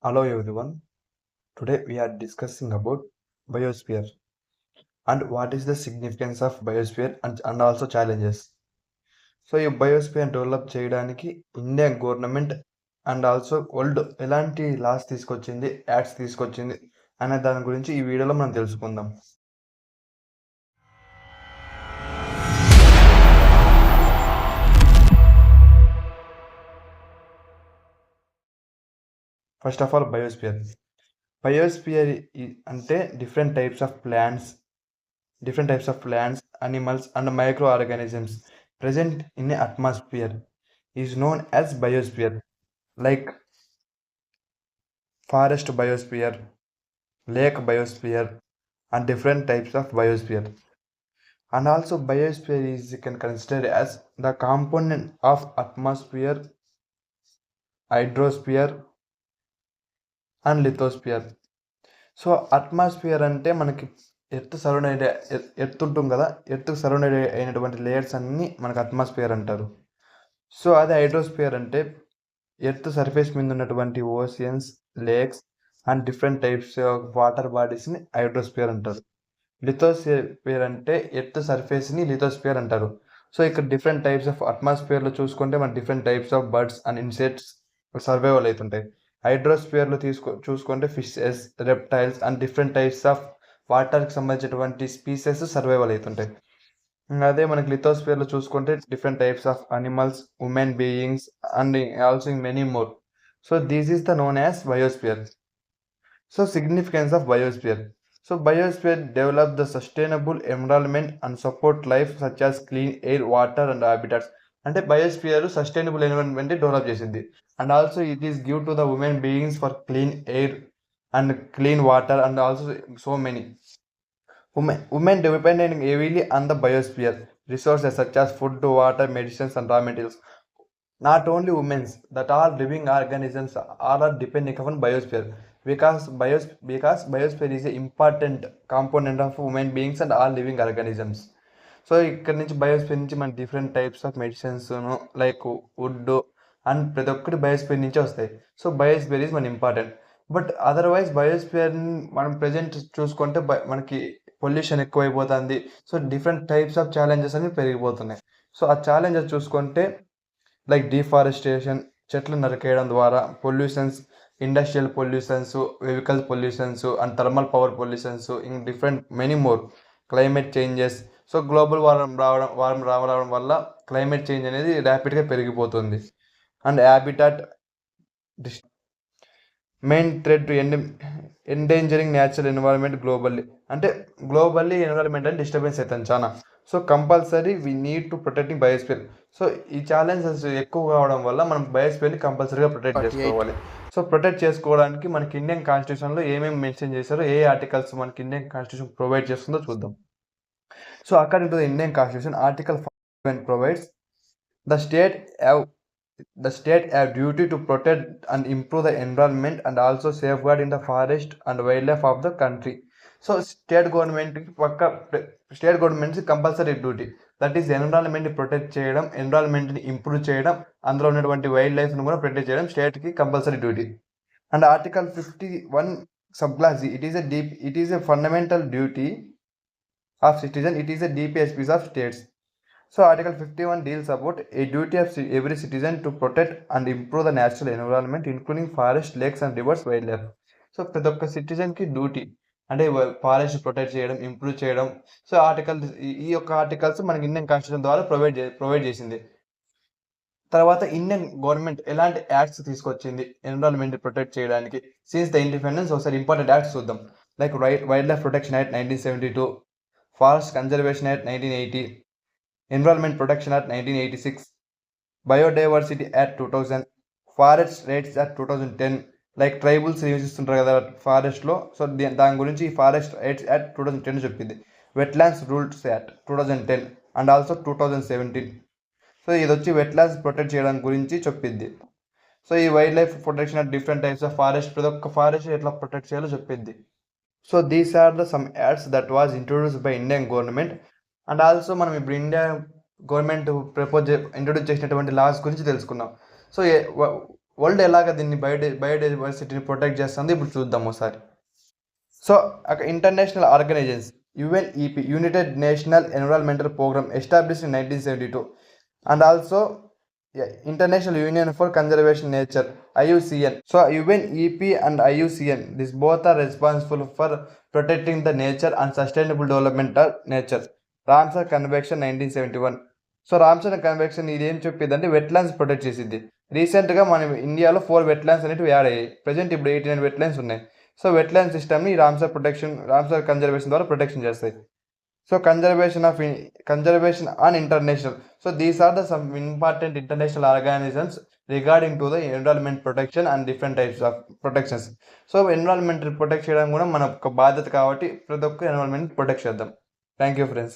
Hello everyone. Today we are discussing about biosphere and what is the significance of biosphere and also challenges. So ఈ biosphere develop చేయడానికి Indian government and also world ఎలాంటి loss తీసుకొచ్చింది, acts తీసుకొచ్చింది అనే దాని గురించి ఈ వీడియోలో మనం తెలుసుకుందాం. ఫస్ట్ ఆఫ్ ఆల్ బయోస్ఫియర్ అంటే different types of plants, animals and microorganisms present in the atmosphere is known as biosphere, like forest biosphere, lake biosphere, and different types of biosphere. And also biosphere is you can consider as the component of atmosphere, hydrosphere and lithosphere. So atmosphere అంటే మనకి earth surround earth ఉంటుంది కదా, earth surround అయినటువంటి layers అన్నీ మనకు atmosphere అంటారు. So అదే hydrosphere అంటే ఎర్త్ సర్ఫేస్ మీద ఉన్నటువంటి oceans, lakes and different types of water బాడీస్ని హైడ్రోస్ఫియర్ అంటారు. లిథోస్ఫియర్ అంటే ఎర్త్ సర్ఫేస్ని లిథోస్ఫియర్ అంటారు. సో ఇక్కడ డిఫరెంట్ టైప్స్ ఆఫ్ అట్మాస్ఫియర్లో చూసుకుంటే మన different types of birds and insects survival అవుతుంటాయి. హైడ్రోస్ఫియర్లో చూసుకుంటే fishes, reptiles and different types of వాటర్కి సంబంధించినటువంటి స్పీసెస్ సర్వైవల్ అవుతుంటాయి. అదే మనకి లిథోస్ఫియర్లో చూసుకుంటే different types of animals, human beings and also many more. So this is the known as biosphere. So significance of biosphere. So biosphere develop the sustainable environment and support life such as clean air, water and habitats. అంటే biosphere sustainable environment develop చేసింది and also it is give to the women beings for clean air and clean water and also so many. Women depending heavily on the biosphere resources such as food, water, medicines and raw materials. Not only women, that all living organisms are depending upon biosphere because biosphere is an important component of human beings and all living organisms. So ఇక్కడ నుంచి biosphere నుంచి మన different types of medicines like wood and ప్రతి ఒక్కటి biosphere నుంచే వస్తాయి. So biosphere is మన important. But otherwise biosphere మనం ప్రజెంట్ చూసుకుంటే మనకి పొల్యూషన్ ఎక్కువైపోతుంది. So different types of challenges అనేవి పెరిగిపోతున్నాయి. సో ఆ ఛాలెంజెస్ చూసుకుంటే లైక్ డిఫారెస్టేషన్, చెట్లు నరికేయడం ద్వారా pollutions, industrial pollutions, vehicle pollutions and thermal power pollutions, in different many more. Climate changes. So global warm రావడం వల్ల క్లైమేట్ చేంజ్ అనేది ర్యాపిడ్గా పెరిగిపోతుంది. And habitat main threat to endangering natural environment globally. అంటే globally environment అని disturbance అవుతుంది చాలా. So compulsory we need to protecting biosphere. So ఈ ఛాలెంజెస్ ఎక్కువ కావడం వల్ల మనం బయోస్ఫియర్ని కంపల్సరీగా ప్రొటెక్ట్ చేసుకోవాలి. సో ప్రొటెక్ట్ చేసుకోవడానికి మనకి ఇండియన్ కాన్స్టిట్యూషన్లో ఏమేమి మెన్షన్ చేశారో, ఏ ఆర్టికల్స్ మనకి ఇండియన్ కాన్స్టిట్యూషన్ ప్రొవైడ్ చేస్తుందో చూద్దాం. So according to the Indian constitution, article 47 provides the state have duty to protect and improve the environment and also safeguard in the forest and wildlife of the country. So state గవర్నమెంట్కి compulsory duty, that is ఎన్విరాన్మెంట్ని protect చేయడం, ఎన్విరాన్మెంట్ని improve చేయడం, అందులో ఉన్నటువంటి wild లైఫ్ని కూడా protect చేయడం స్టేట్కి compulsory duty. And article 51 subclass, it is a fundamental duty of citizen, it is a DPSPs of states. So article 51 deals about a duty of every citizen to protect and improve the natural environment including forest, lakes and rivers, wildlife. So ప్రతి ఒక్క సిటిజన్కి duty అంటే forest protect చేయడం, improve చేయడం. So ఈ యొక్క articles మనకి Indian constitution ద్వారా provide చేసింది. తర్వాత ఇండియన్ గవర్నమెంట్ ఎలాంటి యాక్ట్స్ తీసుకొచ్చింది ఎన్విరాన్మెంట్ ప్రొటెక్ట్ చేయడానికి సిన్స్ ద ఇండిపెండెన్స్. ఒకసారి ఇంపార్టెంట్ యాక్ట్స్ చూద్దాం. Like wildlife protection act 1972, forest conservation act 1980, environment protection act 1986, biodiversity act 2000, forest rights act 2010. Like tribals నివసిస్తుంటారు కదా ఫారెస్ట్లో, సో దాని గురించి ఈ ఫారెస్ట్ రైట్స్ యాక్ట్ 2010 చెప్పింది. Wetlands rules act 2010 and also 2017. So ఇది వచ్చి వెట్లాండ్స్ ప్రొటెక్ట్ చేయడానికి గురించి చెప్పింది. సో ఈ wildlife protection act different types of forest, ప్రతి ఒక్క ఫారెస్ట్ ఎట్లా ప్రొటెక్ట్ చేయాలో చెప్పింది. So these are the some acts that was introduced by Indian government. And also మనం ఇప్పుడు ఇండియా గవర్నమెంట్ ఇంట్రొడ్యూస్ చేసినటువంటి లాస్ గురించి తెలుసుకున్నాం. సో వరల్డ్ ఎలాగ దీన్ని బయోడైవర్సిటీని ప్రొటెక్ట్ చేస్తుంది ఇప్పుడు చూద్దాం ఒకసారి. So international organisations UNEP United National environmental programme established in 1972 and also International Union for Conservation Nature IUCN. So UNEP and IUCN, these both are responsible for protecting the nature and sustainable development of nature. Ramsar convention 1971. So Ramsar convention ఇది ఏం చెప్పేదంటే wetlands protect చేసింది. రీసెంట్గా మన ఇండియాలో 4 wetlands అనేవి add అయ్యాయి. Present ఇప్పుడు 89 wetlands ఉన్నాయి. సో వెట్లాండ్ సిస్టమ్ని రామ్సర్ కన్జర్వేషన్ ద్వారా ప్రొటెక్షన్ చేస్తాయి. So conservation on international. So these are the some important international organizations regarding to the environment protection and different types of protections. So environmental protection కూడా మన బాధ్యత కాబట్టి ప్రతి ఒక్క environment ప్రొటెక్ట్ చేద్దాం. Thank you friends.